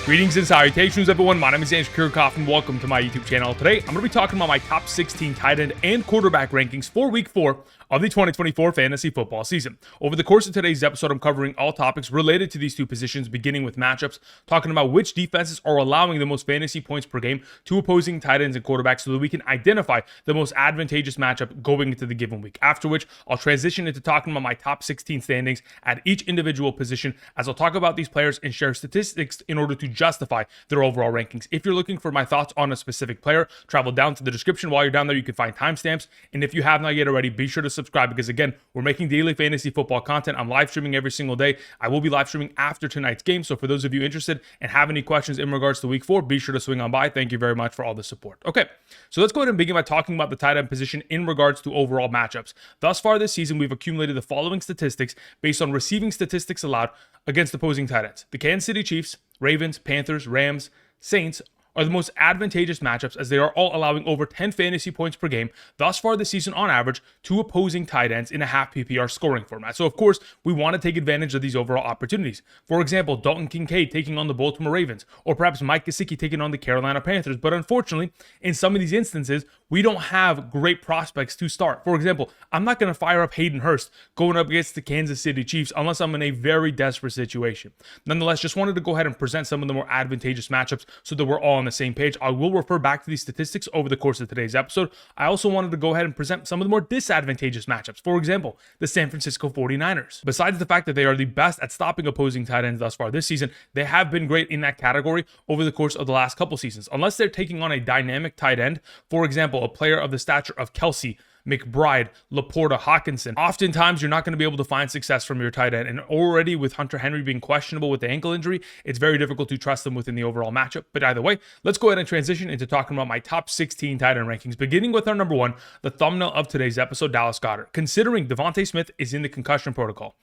Greetings and salutations, everyone. My name is Andrew Kirchhoff, and welcome to my YouTube channel. Today, I'm going to be talking about my top 16 tight end and quarterback rankings for Week 4 of the 2024 fantasy football season. Over the course of today's episode, I'm covering all topics related to these two positions, beginning with matchups, talking about which defenses are allowing the most fantasy points per game to opposing tight ends and quarterbacks so that we can identify the most advantageous matchup going into the given week. After which, I'll transition into talking about my top 16 standings at each individual position as I'll talk about these players and share statistics in order to justify their overall rankings. If you're looking for my thoughts on a specific player, travel down to the description. While you're down there, you can find timestamps. And if you have not yet already, be sure to subscribe because, again, we're making daily fantasy football content. I'm live streaming every single day. I will be live streaming after tonight's game. So for those of you interested and have any questions in regards to Week 4, be sure to swing on by. Thank you very much for all the support. Okay, so let's go ahead and begin by talking about the tight end position in regards to overall matchups. Thus far this season, we've accumulated the following statistics based on receiving statistics allowed against opposing tight ends. The Kansas City Chiefs, Ravens, Panthers, Rams, Saints are the most advantageous matchups as they are all allowing over 10 fantasy points per game thus far this season on average to opposing tight ends in a half PPR scoring format. So of course, we want to take advantage of these overall opportunities. For example, Dalton Kincaid taking on the Baltimore Ravens, or perhaps Mike Gesicki taking on the Carolina Panthers. But unfortunately, in some of these instances, we don't have great prospects to start. For example, I'm not going to fire up Jayden Hurts going up against the Kansas City Chiefs unless I'm in a very desperate situation. Nonetheless, just wanted to go ahead and present some of the more advantageous matchups so that we're all on the same page. I will refer back to these statistics over the course of today's episode. I also wanted to go ahead and present some of the more disadvantageous matchups. For example, the San Francisco 49ers. Besides the fact that they are the best at stopping opposing tight ends thus far this season, they have been great in that category over the course of the last couple seasons. Unless they're taking on a dynamic tight end, for example, a player of the stature of Kelce, McBride, LaPorta, Hawkinson. Oftentimes, you're not going to be able to find success from your tight end. And already with Hunter Henry being questionable with the ankle injury, it's very difficult to trust them within the overall matchup. But either way, let's go ahead and transition into talking about my top 16 tight end rankings, beginning with our number one, the thumbnail of today's episode, Dallas Goedert. Considering Devontae Smith is in the concussion protocol,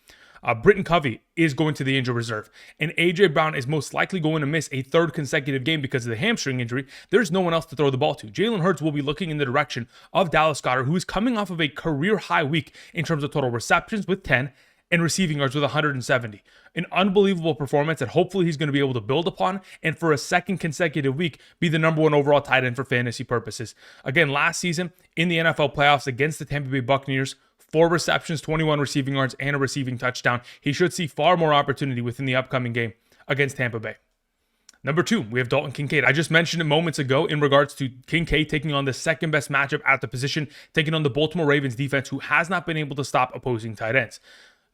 Britton Covey is going to the injured reserve, and A.J. Brown is most likely going to miss a third consecutive game because of the hamstring injury. There's no one else to throw the ball to. Jalen Hurts will be looking in the direction of Dallas Goedert, who is coming off of a career-high week in terms of total receptions with 10 and receiving yards with 170. An unbelievable performance that hopefully he's going to be able to build upon, and for a second consecutive week, be the number one overall tight end for fantasy purposes. Again, last season in the NFL playoffs against the Tampa Bay Buccaneers, 4 receptions, 21 receiving yards, and a receiving touchdown. He should see far more opportunity within the upcoming game against Tampa Bay. Number 2, we have Dalton Kincaid. I just mentioned it moments ago in regards to Kincaid taking on the second best matchup at the position, taking on the Baltimore Ravens defense, who has not been able to stop opposing tight ends.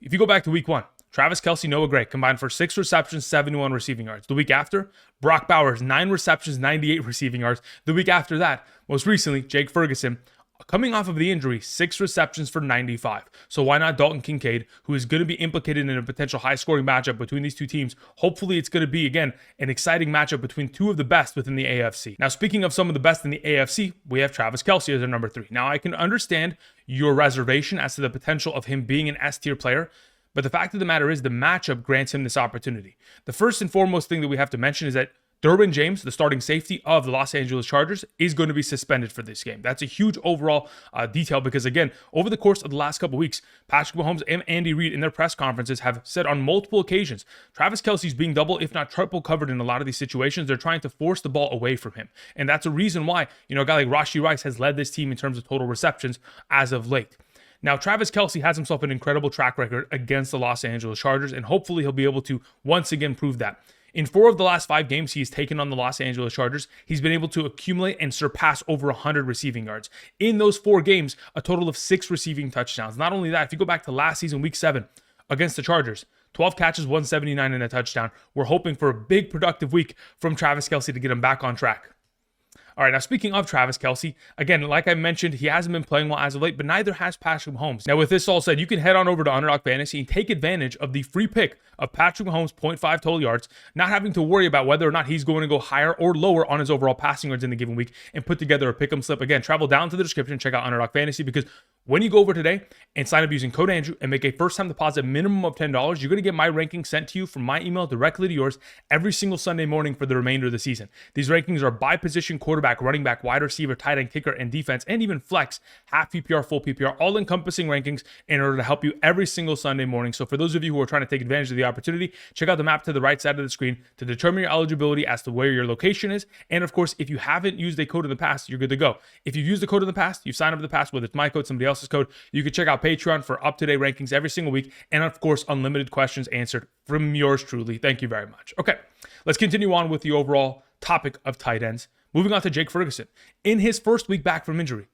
If you go back to Week 1, Travis Kelce, Noah Gray combined for 6 receptions, 71 receiving yards. The week after, Brock Bowers, 9 receptions, 98 receiving yards. The week after that, most recently, Jake Ferguson, coming off of the injury, 6 receptions for 95. So why not Dalton Kincaid, who is going to be implicated in a potential high-scoring matchup between these two teams? Hopefully, it's going to be, again, an exciting matchup between two of the best within the AFC. Now, speaking of some of the best in the AFC, we have Travis Kelce as our number 3. Now, I can understand your reservation as to the potential of him being an S-tier player, but the fact of the matter is the matchup grants him this opportunity. The first and foremost thing that we have to mention is that Derwin James, the starting safety of the Los Angeles Chargers, is going to be suspended for this game. That's a huge overall detail because, again, over the course of the last couple weeks, Patrick Mahomes and Andy Reid in their press conferences have said on multiple occasions, Travis Kelce's being double, if not triple covered in a lot of these situations. They're trying to force the ball away from him. And that's a reason why, a guy like Rashee Rice has led this team in terms of total receptions as of late. Now, Travis Kelce has himself an incredible track record against the Los Angeles Chargers, and hopefully he'll be able to once again prove that. In 4 of the last 5 games he's taken on the Los Angeles Chargers, he's been able to accumulate and surpass over 100 receiving yards. In those 4 games, a total of 6 receiving touchdowns. Not only that, if you go back to last season, Week 7, against the Chargers, 12 catches, 179 and a touchdown. We're hoping for a big productive week from Travis Kelce to get him back on track. All right, now speaking of Travis Kelce, again, like I mentioned, he hasn't been playing well as of late, but neither has Patrick Mahomes. Now, with this all said, you can head on over to Underdog Fantasy and take advantage of the free pick of Patrick Mahomes' 0.5 total yards, not having to worry about whether or not he's going to go higher or lower on his overall passing yards in the given week, and put together a pick'em slip. Again, travel down to the description, check out Underdog Fantasy, because When you go over today and sign up using code Andrew and make a first-time deposit minimum of $10, you're going to get my rankings sent to you from my email directly to yours every single Sunday morning for the remainder of the season. These rankings are by position: quarterback, running back, wide receiver, tight end, kicker, and defense, and even flex, half PPR, full PPR, all-encompassing rankings in order to help you every single Sunday morning. So for those of you who are trying to take advantage of the opportunity, check out the map to the right side of the screen to determine your eligibility as to where your location is. And of course, if you haven't used a code in the past, you're good to go. If you've used the code in the past, you've signed up in the past, whether it's my code, somebody else's code, you can check out Patreon for up-to-date rankings every single week. And of course, unlimited questions answered from yours truly. Thank you very much. Okay, let's continue on with the overall topic of tight ends. Moving on to Jake Ferguson. In his first week back from injury,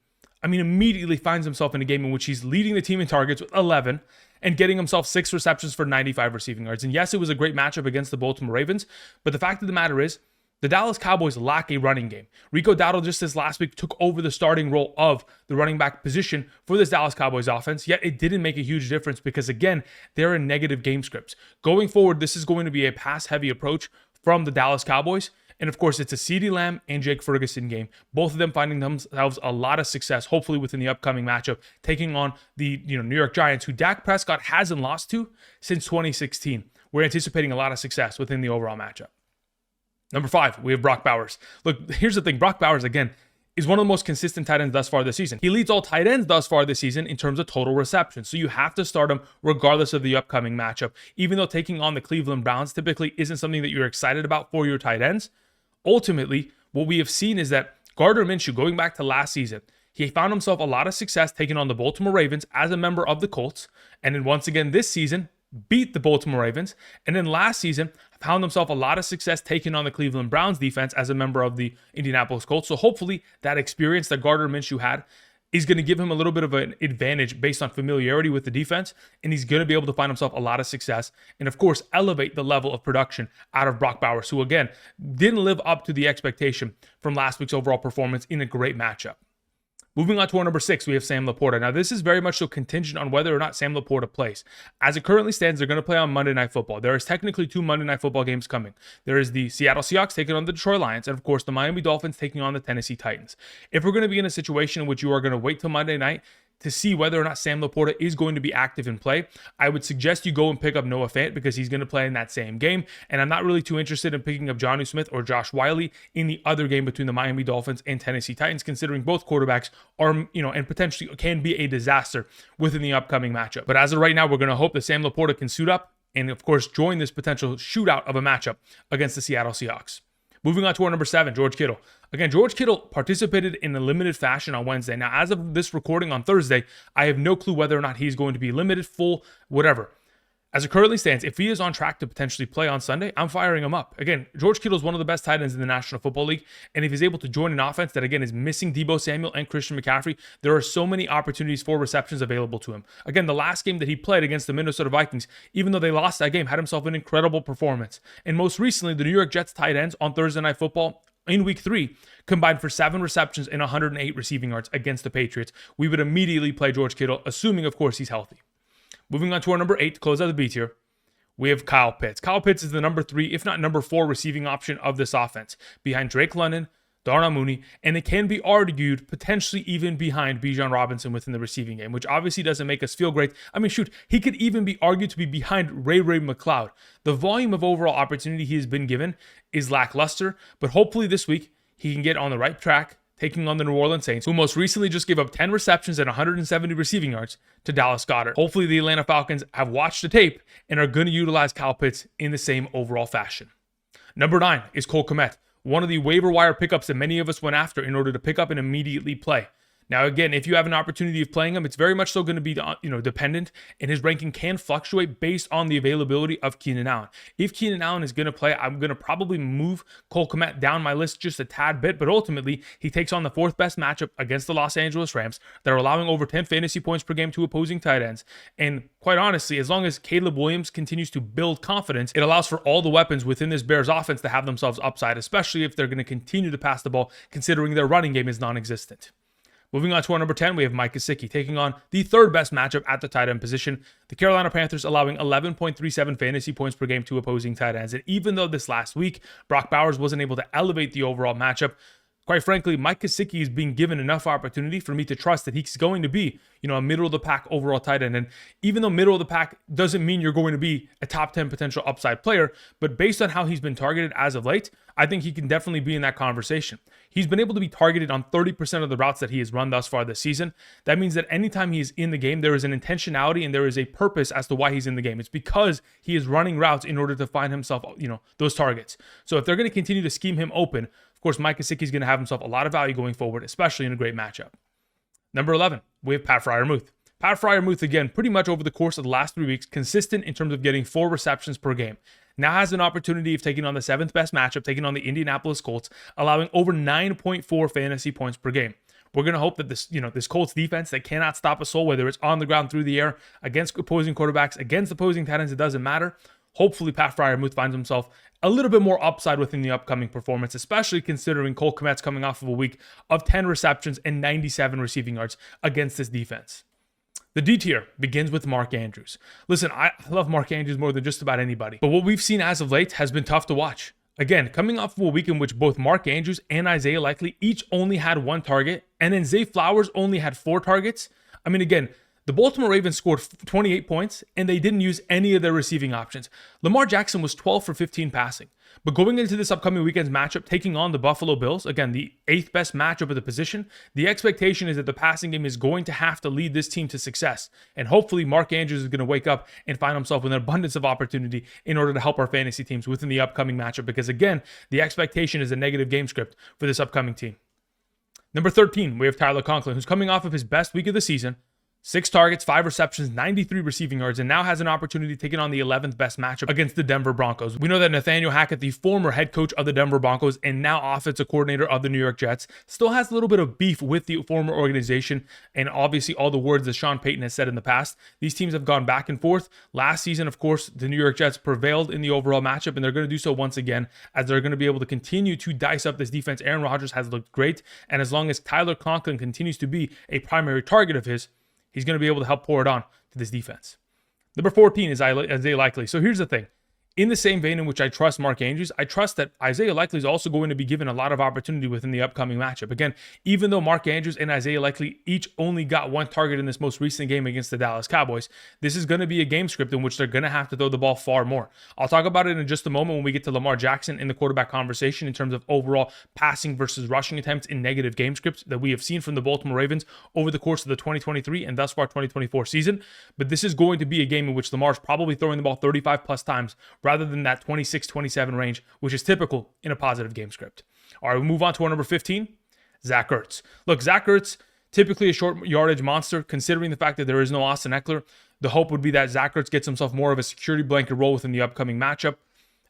immediately finds himself in a game in which he's leading the team in targets with 11 and getting himself 6 receptions for 95 receiving yards. And yes, it was a great matchup against the Baltimore Ravens, but the fact of the matter is, the Dallas Cowboys lack a running game. Rico Dowdle just this last week took over the starting role of the running back position for this Dallas Cowboys offense, yet it didn't make a huge difference because, again, they're in negative game scripts. Going forward, this is going to be a pass-heavy approach from the Dallas Cowboys. And of course, it's a CeeDee Lamb and Jake Ferguson game. Both of them finding themselves a lot of success, hopefully within the upcoming matchup, taking on the New York Giants, who Dak Prescott hasn't lost to since 2016. We're anticipating a lot of success within the overall matchup. Number 5, we have Brock Bowers. Look, here's the thing. Brock Bowers, again, is one of the most consistent tight ends thus far this season. He leads all tight ends thus far this season in terms of total receptions. So you have to start him regardless of the upcoming matchup. Even though taking on the Cleveland Browns typically isn't something that you're excited about for your tight ends, ultimately, what we have seen is that Gardner Minshew, going back to last season, he found himself a lot of success taking on the Baltimore Ravens as a member of the Colts. And then once again this season, beat the Baltimore Ravens. And then last season, found himself a lot of success taking on the Cleveland Browns defense as a member of the Indianapolis Colts. So hopefully that experience that Gardner Minshew had is going to give him a little bit of an advantage based on familiarity with the defense. And he's going to be able to find himself a lot of success and, of course, elevate the level of production out of Brock Bowers, who, again, didn't live up to the expectation from last week's overall performance in a great matchup. Moving on to our number 6, we have Sam LaPorta. Now, this is very much so contingent on whether or not Sam LaPorta plays. As it currently stands, they're going to play on Monday Night Football. There is technically 2 Monday Night Football games coming. There is the Seattle Seahawks taking on the Detroit Lions, and of course, the Miami Dolphins taking on the Tennessee Titans. If we're going to be in a situation in which you are going to wait till Monday night to see whether or not Sam LaPorta is going to be active in play, I would suggest you go and pick up Noah Fant because he's going to play in that same game. And I'm not really too interested in picking up Geno Smith or Josh Wiley in the other game between the Miami Dolphins and Tennessee Titans, considering both quarterbacks are, and potentially can be a disaster within the upcoming matchup. But as of right now, we're going to hope that Sam LaPorta can suit up and, of course, join this potential shootout of a matchup against the Seattle Seahawks. Moving on to our number 7, George Kittle. Again, George Kittle participated in a limited fashion on Wednesday. Now, as of this recording on Thursday, I have no clue whether or not he's going to be limited, full, whatever. As it currently stands, if he is on track to potentially play on Sunday, I'm firing him up. Again, George Kittle is one of the best tight ends in the National Football League, and if he's able to join an offense that, again, is missing Deebo Samuel and Christian McCaffrey, there are so many opportunities for receptions available to him. Again, the last game that he played against the Minnesota Vikings, even though they lost that game, had himself an incredible performance. And most recently, the New York Jets tight ends on Thursday Night Football in Week 3 combined for 7 receptions and 108 receiving yards against the Patriots. We would immediately play George Kittle, assuming, of course, he's healthy. Moving on to our number 8 to close out the beat here, we have Kyle Pitts. Kyle Pitts is the number 3, if not number 4 receiving option of this offense, behind Drake London, Darnell Mooney, and it can be argued potentially even behind Bijan Robinson within the receiving game, which obviously doesn't make us feel great. He could even be argued to be behind Ray McCloud. The volume of overall opportunity he has been given is lackluster, but hopefully this week he can get on the right track, taking on the New Orleans Saints, who most recently just gave up 10 receptions and 170 receiving yards to Dallas Goedert. Hopefully the Atlanta Falcons have watched the tape and are going to utilize Kyle Pitts in the same overall fashion. Number 9 is Cole Kmet, one of the waiver wire pickups that many of us went after in order to pick up and immediately play. Now, again, if you have an opportunity of playing him, it's very much so going to be, dependent, and his ranking can fluctuate based on the availability of Keenan Allen. If Keenan Allen is going to play, I'm going to probably move Cole Kmet down my list just a tad bit, but ultimately, he takes on the 4th best matchup against the Los Angeles Rams. They're allowing over 10 fantasy points per game to opposing tight ends, and quite honestly, as long as Caleb Williams continues to build confidence, it allows for all the weapons within this Bears offense to have themselves upside, especially if they're going to continue to pass the ball, considering their running game is non-existent. Moving on to our number 10, we have Mike Gesicki taking on the 3rd best matchup at the tight end position. The Carolina Panthers allowing 11.37 fantasy points per game to opposing tight ends. And even though this last week, Brock Bowers wasn't able to elevate the overall matchup, Quite frankly, Mike Gesicki is being given enough opportunity for me to trust that he's going to be, a middle of the pack overall tight end. And even though middle of the pack doesn't mean you're going to be a top 10 potential upside player, but based on how he's been targeted as of late, I think he can definitely be in that conversation. He's been able to be targeted on 30% of the routes that he has run thus far this season. That means that anytime he is in the game, there is an intentionality and there is a purpose as to why he's in the game. It's because he is running routes in order to find himself, those targets. So if they're going to continue to scheme him open, of course, Mike Gesicki is going to have himself a lot of value going forward, especially in a great matchup. Number 11, we have Pat Freiermuth. Pat Freiermuth, again, pretty much over the course of the last 3 weeks, consistent in terms of getting 4 receptions per game. Now has an opportunity of taking on the 7th best matchup, taking on the Indianapolis Colts, allowing over 9.4 fantasy points per game. We're going to hope that this Colts defense that cannot stop a soul, whether it's on the ground, through the air, against opposing quarterbacks, against opposing tight ends, it doesn't matter. Hopefully, Pat Freiermuth finds himself a little bit more upside within the upcoming performance, especially considering Cole Kmet's coming off of a week of 10 receptions and 97 receiving yards against this defense. The D tier begins with Mark Andrews. Listen, I love Mark Andrews more than just about anybody, but what we've seen as of late has been tough to watch. Again, coming off of a week in which both Mark Andrews and Isaiah Likely each only had 1 target, and then Zay Flowers only had 4 targets. I mean, again, the Baltimore Ravens scored 28 points, and they didn't use any of their receiving options. Lamar Jackson was 12 for 15 passing. But going into this upcoming weekend's matchup, taking on the Buffalo Bills, again, the 8th best matchup of the position, the expectation is that the passing game is going to have to lead this team to success. And hopefully Mark Andrews is going to wake up and find himself with an abundance of opportunity in order to help our fantasy teams within the upcoming matchup. Because again, the expectation is a negative game script for this upcoming team. Number 13, we have Tyler Conklin, who's coming off of his best week of the season. 6 targets, 5 receptions, 93 receiving yards, and now has an opportunity taking on the 11th best matchup against the Denver Broncos. We know that Nathaniel Hackett, the former head coach of the Denver Broncos and now offensive coordinator of the New York Jets, still has a little bit of beef with the former organization, and obviously all the words that Sean Payton has said in the past. These teams have gone back and forth. Last season, of course, the New York Jets prevailed in the overall matchup, and they're going to do so once again, as they're going to be able to continue to dice up this defense. Aaron Rodgers has looked great, and as long as Tyler Conklin continues to be a primary target of his, he's going to be able to help pour it on to this defense. Number 14 is Isaiah Likely. So here's the thing. In the same vein in which I trust Mark Andrews, I trust that Isaiah Likely is also going to be given a lot of opportunity within the upcoming matchup. Again, even though Mark Andrews and Isaiah Likely each only got 1 target in this most recent game against the Dallas Cowboys, this is going to be a game script in which they're going to have to throw the ball far more. I'll talk about it in just a moment when we get to Lamar Jackson in the quarterback conversation in terms of overall passing versus rushing attempts in negative game scripts that we have seen from the Baltimore Ravens over the course of the 2023 and thus far 2024 season. But this is going to be a game in which Lamar's probably throwing the ball 35 plus times rather than that 26-27 range, which is typical in a positive game script. All right, we move on to our number 15, Zach Ertz. Look, Zach Ertz, typically a short yardage monster, considering the fact that there is no Austin Eckler. The hope would be that Zach Ertz gets himself more of a security blanket role within the upcoming matchup.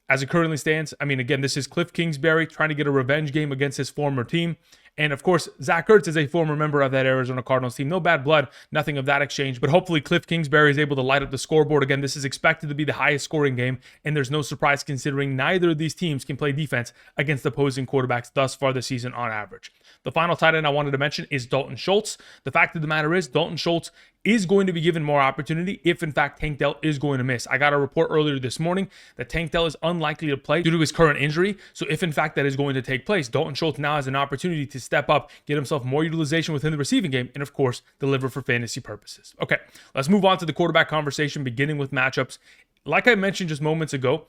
As it currently stands, I mean, again, this is Cliff Kingsbury trying to get a revenge game against his former team. And of course, Zach Ertz is a former member of that Arizona Cardinals team. No bad blood, nothing of that exchange. But hopefully Cliff Kingsbury is able to light up the scoreboard. Again, this is expected to be the highest scoring game. And there's no surprise considering neither of these teams can play defense against opposing quarterbacks thus far this season on average. The final tight end I wanted to mention is Dalton Schultz. The fact of the matter is Dalton Schultz is going to be given more opportunity if, in fact, Tank Dell is going to miss. I got a report earlier this morning that Tank Dell is unlikely to play due to his current injury. So if, in fact, that is going to take place, Dalton Schultz now has an opportunity to step up, get himself more utilization within the receiving game, and, of course, deliver for fantasy purposes. Okay, let's move on to the quarterback conversation, beginning with matchups. Like I mentioned just moments ago,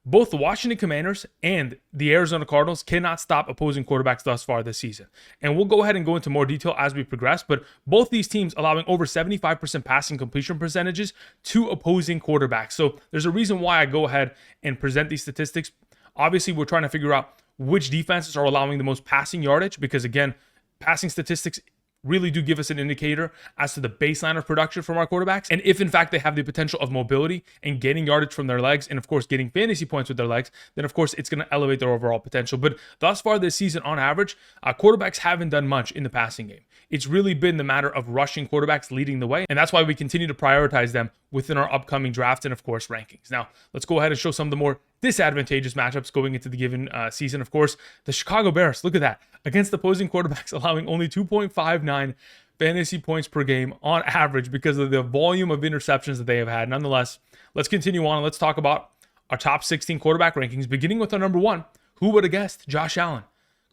both the Washington Commanders and the Arizona Cardinals cannot stop opposing quarterbacks thus far this season. And we'll go ahead and go into more detail as we progress, but both these teams allowing over 75% passing completion percentages to opposing quarterbacks. So there's a reason why I go ahead and present these statistics. Obviously, we're trying to figure out which defenses are allowing the most passing yardage because, again, passing statistics really do give us an indicator as to the baseline of production from our quarterbacks. And if in fact they have the potential of mobility and getting yardage from their legs and of course getting fantasy points with their legs, then of course it's going to elevate their overall potential. But thus far this season on average, quarterbacks haven't done much in the passing game. It's really been the matter of rushing quarterbacks leading the way. And that's why we continue to prioritize them within our upcoming draft and of course rankings. Now let's go ahead and show some of the more disadvantageous matchups going into the given season. Of course, the Chicago Bears, look at that, against opposing quarterbacks, allowing only 2.59 fantasy points per game on average because of the volume of interceptions that they have had. Nonetheless, let's continue on and let's talk about our top 16 quarterback rankings, beginning with our number 1. Who would have guessed? Josh Allen.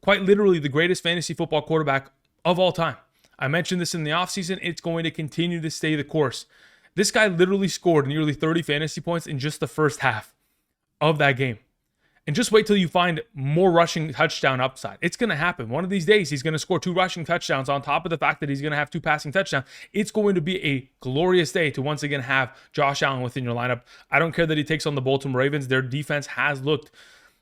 quite literally the greatest fantasy football quarterback of all time. I mentioned this in the offseason. It's going to continue to stay the course. This guy literally scored nearly 30 fantasy points in just the first half of that game. And just wait till you find more rushing touchdown upside. It's going to happen. One of these days, he's going to score 2 rushing touchdowns on top of the fact that he's going to have 2 passing touchdowns. It's going to be a glorious day to once again have Josh Allen within your lineup. I don't care that he takes on the Baltimore Ravens. Their defense has looked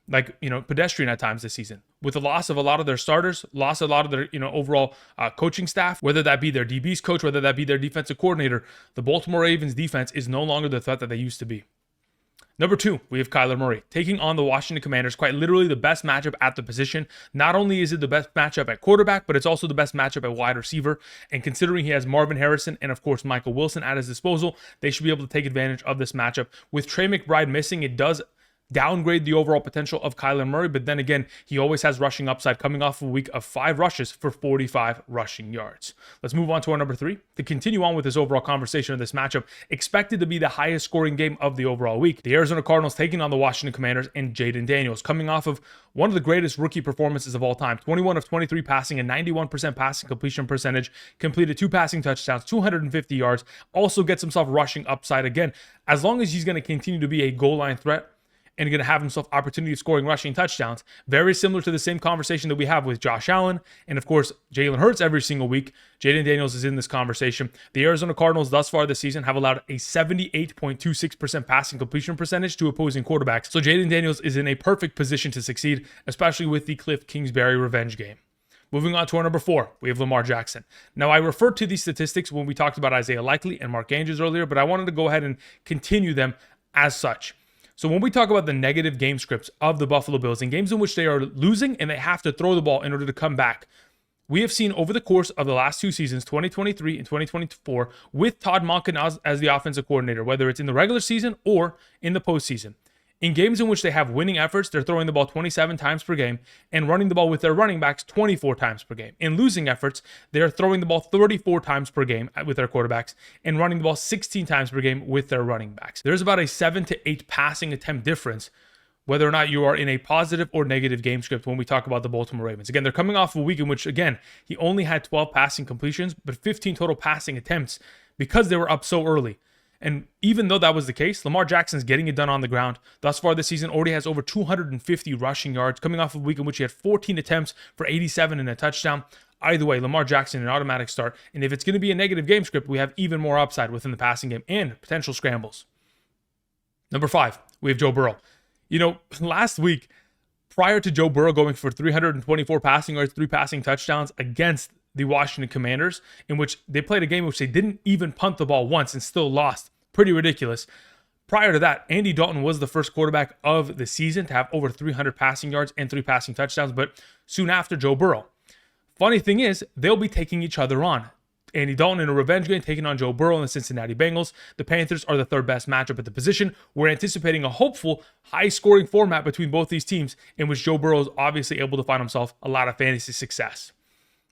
like, pedestrian at times this season. With the loss of a lot of their starters, loss of a lot of their, overall coaching staff, whether that be their DB's coach, whether that be their defensive coordinator, the Baltimore Ravens defense is no longer the threat that they used to be. Number 2, we have Kyler Murray taking on the Washington Commanders, quite literally the best matchup at the position. Not only is it the best matchup at quarterback, but it's also the best matchup at wide receiver. And considering he has Marvin Harrison and, of course, Michael Wilson at his disposal, they should be able to take advantage of this matchup. With Trey McBride missing, it does downgrade the overall potential of Kyler Murray, but then again, he always has rushing upside coming off a week of 5 rushes for 45 rushing yards. Let's move on to our number 3. To continue on with this overall conversation of this matchup, expected to be the highest scoring game of the overall week. The Arizona Cardinals taking on the Washington Commanders and Jayden Daniels, coming off of one of the greatest rookie performances of all time. 21 of 23 passing, a 91% passing completion percentage, completed 2 passing touchdowns, 250 yards, also gets himself rushing upside again. As long as he's going to continue to be a goal line threat, and going to have himself opportunity of scoring rushing touchdowns. Very similar to the same conversation that we have with Josh Allen and, of course, Jalen Hurts every single week. Jayden Daniels is in this conversation. The Arizona Cardinals thus far this season have allowed a 78.26% passing completion percentage to opposing quarterbacks. So Jayden Daniels is in a perfect position to succeed, especially with the Cliff Kingsbury revenge game. Moving on to our number 4, we have Lamar Jackson. Now, I referred to these statistics when we talked about Isaiah Likely and Mark Andrews earlier, but I wanted to go ahead and continue them as such. So when we talk about the negative game scripts of the Buffalo Bills in games in which they are losing and they have to throw the ball in order to come back, we have seen over the course of the last 2 seasons, 2023 and 2024, with Todd Monken as the offensive coordinator, whether it's in the regular season or in the postseason. In games in which they have winning efforts, they're throwing the ball 27 times per game and running the ball with their running backs 24 times per game. In losing efforts, they're throwing the ball 34 times per game with their quarterbacks and running the ball 16 times per game with their running backs. There's about a 7 to 8 passing attempt difference, whether or not you are in a positive or negative game script when we talk about the Baltimore Ravens. Again, they're coming off a week in which, again, he only had 12 passing completions, but 15 total passing attempts because they were up so early. And even though that was the case, Lamar Jackson's getting it done on the ground. Thus far this season, already has over 250 rushing yards, coming off a week in which he had 14 attempts for 87 and a touchdown. Either way, Lamar Jackson, an automatic start. And if it's going to be a negative game script, we have even more upside within the passing game and potential scrambles. Number 5, we have Joe Burrow. Last week, prior to Joe Burrow going for 324 passing yards, 3 passing touchdowns against the Washington Commanders, in which they played a game in which they didn't even punt the ball once and still lost. Pretty ridiculous. Prior to that, Andy Dalton was the first quarterback of the season to have over 300 passing yards and 3 passing touchdowns, but soon after, Joe Burrow. Funny thing is, they'll be taking each other on. Andy Dalton in a revenge game taking on Joe Burrow and the Cincinnati Bengals. The Panthers are the 3rd best matchup at the position. We're anticipating a hopeful high-scoring format between both these teams in which Joe Burrow is obviously able to find himself a lot of fantasy success.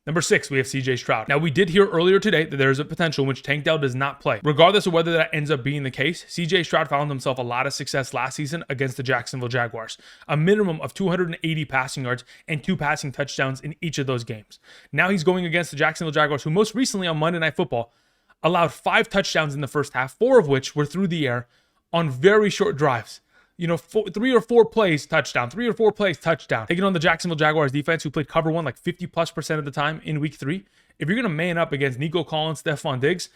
Number 6, we have CJ Stroud. Now, we did hear earlier today that there is a potential in which Tank Dell does not play. Regardless of whether that ends up being the case, CJ Stroud found himself a lot of success last season against the Jacksonville Jaguars. A minimum of 280 passing yards and 2 passing touchdowns in each of those games. Now he's going against the Jacksonville Jaguars, who most recently on Monday Night Football allowed 5 touchdowns in the first half, 4 of which were through the air on very short drives. 3 or 4 plays, touchdown. 3 or 4 plays, touchdown. Taking on the Jacksonville Jaguars defense, who played cover 1 like 50+% of the time in week 3. If you're going to man up against Nico Collins, Stephon Diggs,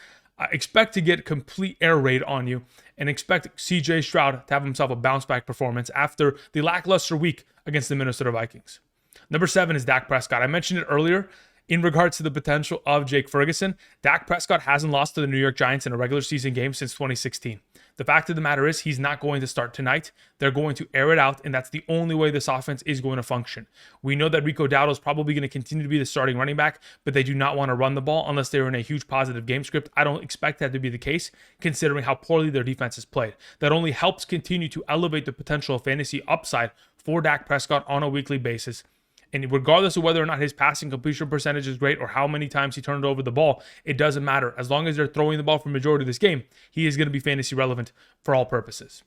expect to get complete air raid on you and expect CJ Stroud to have himself a bounce back performance after the lackluster week against the Minnesota Vikings. Number 7 is Dak Prescott. I mentioned it earlier. In regards to the potential of Jake Ferguson, Dak Prescott hasn't lost to the New York Giants in a regular season game since 2016. The fact of the matter is he's not going to start tonight. They're going to air it out, and that's the only way this offense is going to function. We know that Rico Dowdle is probably going to continue to be the starting running back, but they do not want to run the ball unless they're in a huge positive game script. I don't expect that to be the case, considering how poorly their defense has played. That only helps continue to elevate the potential of fantasy upside for Dak Prescott on a weekly basis. And regardless of whether or not his passing completion percentage is great or how many times he turned over the ball, it doesn't matter. As long as they're throwing the ball for the majority of this game, he is going to be fantasy relevant for all purposes.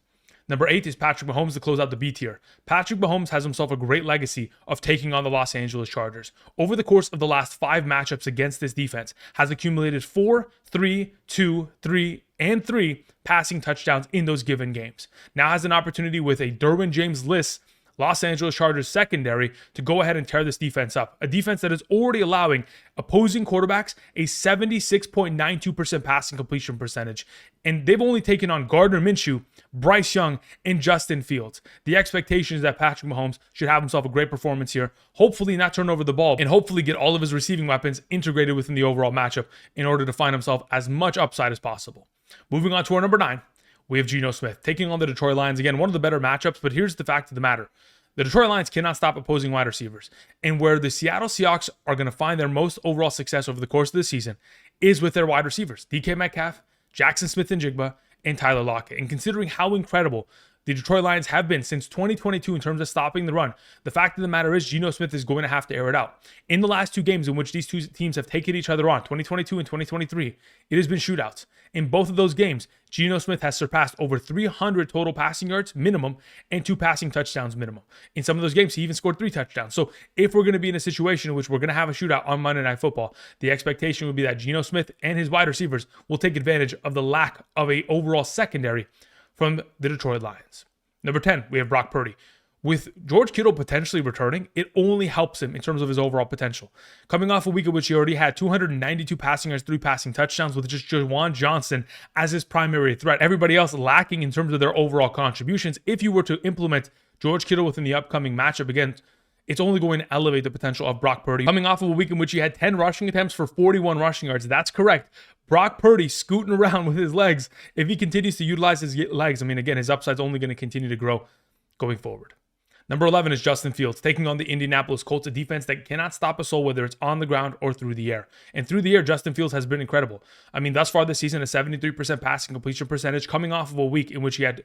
Number 8 is Patrick Mahomes to close out the B tier. Patrick Mahomes has himself a great legacy of taking on the Los Angeles Chargers. Over the course of the last 5 matchups against this defense, has accumulated 4, 3, 2, 3, and 3 passing touchdowns in those given games. Now has an opportunity with a Derwin James-less Los Angeles Chargers secondary to go ahead and tear this defense up. A defense that is already allowing opposing quarterbacks a 76.92% passing completion percentage. And they've only taken on Gardner Minshew, Bryce Young, and Justin Fields. The expectation is that Patrick Mahomes should have himself a great performance here, hopefully not turn over the ball, and hopefully get all of his receiving weapons integrated within the overall matchup in order to find himself as much upside as possible. Moving on to our number 9. We have Geno Smith taking on the Detroit Lions. Again, one of the better matchups, but here's the fact of the matter. The Detroit Lions cannot stop opposing wide receivers. And where the Seattle Seahawks are going to find their most overall success over the course of the season is with their wide receivers. DK Metcalf, Jackson Smith-Njigba, and Tyler Lockett. And considering how incredible the Detroit Lions have been since 2022 in terms of stopping the run, the fact of the matter is Geno Smith is going to have to air it out. In the last 2 games in which these 2 teams have taken each other on, 2022 and 2023, it has been shootouts. In both of those games, Geno Smith has surpassed over 300 total passing yards minimum and 2 passing touchdowns minimum. In some of those games, he even scored 3 touchdowns. So if we're going to be in a situation in which we're going to have a shootout on Monday Night Football, the expectation would be that Geno Smith and his wide receivers will take advantage of the lack of a overall secondary from the Detroit Lions. Number 10, we have Brock Purdy. With George Kittle potentially returning, it only helps him in terms of his overall potential. Coming off a week in which he already had 292 passing yards, 3 passing touchdowns with just Juwan Johnson as his primary threat. Everybody else lacking in terms of their overall contributions. If you were to implement George Kittle within the upcoming matchup, again, it's only going to elevate the potential of Brock Purdy. Coming off of a week in which he had 10 rushing attempts for 41 rushing yards. That's correct. Brock Purdy scooting around with his legs. If he continues to utilize his legs, again, his upside's only going to continue to grow going forward. Number 11 is Justin Fields, taking on the Indianapolis Colts, a defense that cannot stop a soul, whether it's on the ground or through the air. And through the air, Justin Fields has been incredible. Thus far this season, a 73% passing completion percentage, coming off of a week in which he had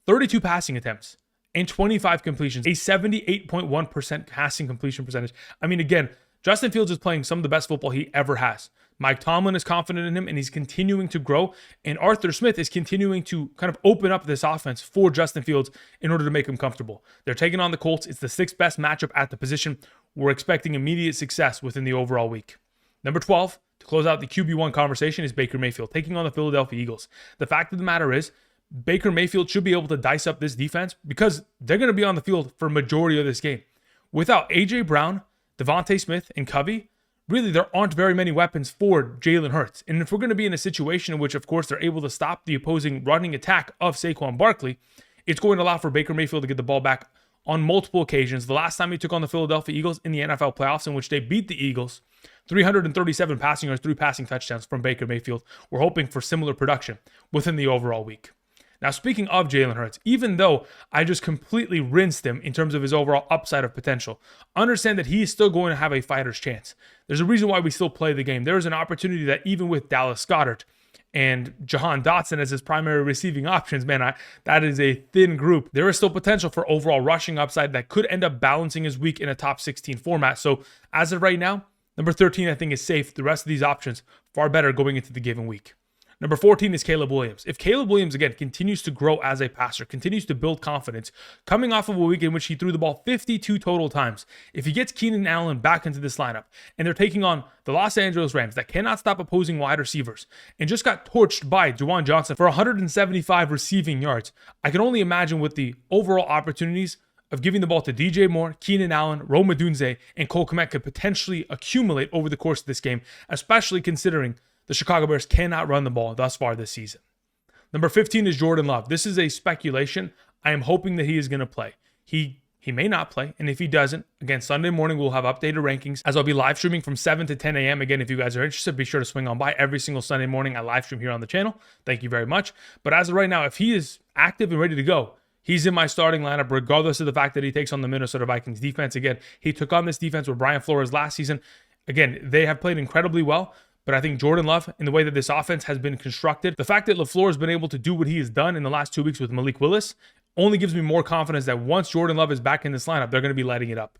32 passing attempts and 25 completions, a 78.1% passing completion percentage. Again, Justin Fields is playing some of the best football he ever has. Mike Tomlin is confident in him, and he's continuing to grow. And Arthur Smith is continuing to kind of open up this offense for Justin Fields in order to make him comfortable. They're taking on the Colts. It's the 6th best matchup at the position. We're expecting immediate success within the overall week. Number 12, to close out the QB1 conversation, is Baker Mayfield, taking on the Philadelphia Eagles. The fact of the matter is, Baker Mayfield should be able to dice up this defense because they're going to be on the field for a majority of this game. Without A.J. Brown, Devontae Smith, and Covey, really, there aren't very many weapons for Jalen Hurts. And if we're going to be in a situation in which, of course, they're able to stop the opposing running attack of Saquon Barkley, it's going to allow for Baker Mayfield to get the ball back on multiple occasions. The last time he took on the Philadelphia Eagles in the NFL playoffs, in which they beat the Eagles, 337 passing yards, 3 passing touchdowns from Baker Mayfield. We're hoping for similar production within the overall week. Now, speaking of Jalen Hurts, even though I just completely rinsed him in terms of his overall upside of potential, understand that he is still going to have a fighter's chance. There's a reason why we still play the game. There is an opportunity that even with Dallas Goedert and Jahan Dotson as his primary receiving options, that is a thin group. There is still potential for overall rushing upside that could end up balancing his week in a top 16 format. So as of right now, number 13, I think, is safe. The rest of these options, far better going into the given week. Number 14 is Caleb Williams. If Caleb Williams, again, continues to grow as a passer, continues to build confidence, coming off of a week in which he threw the ball 52 total times, if he gets Keenan Allen back into this lineup, and they're taking on the Los Angeles Rams that cannot stop opposing wide receivers, and just got torched by Juwan Johnson for 175 receiving yards, I can only imagine with the overall opportunities of giving the ball to DJ Moore, Keenan Allen, Rome Odunze, and Cole Kmet could potentially accumulate over the course of this game, especially considering the Chicago Bears cannot run the ball thus far this season. Number 15 is Jordan Love. This is a speculation. I am hoping that he is going to play. He may not play, and if he doesn't, again, Sunday morning we'll have updated rankings as I'll be live streaming from 7 to 10 a.m. Again, if you guys are interested, be sure to swing on by every single Sunday morning. I live stream here on the channel. Thank you very much. But as of right now, if he is active and ready to go, he's in my starting lineup, regardless of the fact that he takes on the Minnesota Vikings defense. Again, he took on this defense with Brian Flores last season. Again, they have played incredibly well. But I think Jordan Love, in the way that this offense has been constructed, the fact that LaFleur has been able to do what he has done in the last 2 weeks with Malik Willis only gives me more confidence that once Jordan Love is back in this lineup, they're going to be lighting it up.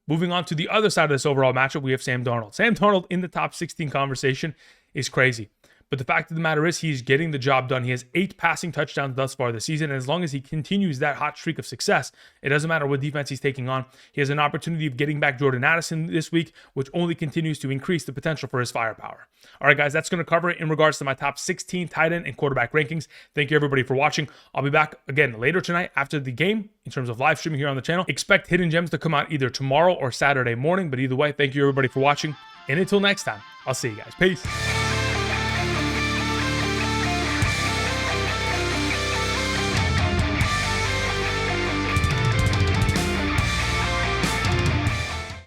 Moving on to the other side of this overall matchup, we have Sam Darnold. Sam Darnold in the top 16 conversation is crazy. But the fact of the matter is he's getting the job done. He has 8 passing touchdowns thus far this season. And as long as he continues that hot streak of success, it doesn't matter what defense he's taking on. He has an opportunity of getting back Jordan Addison this week, which only continues to increase the potential for his firepower. All right, guys, that's going to cover it in regards to my top 16 tight end and quarterback rankings. Thank you, everybody, for watching. I'll be back again later tonight after the game in terms of live streaming here on the channel. Expect Hidden Gems to come out either tomorrow or Saturday morning. But either way, thank you, everybody, for watching. And until next time, I'll see you guys. Peace.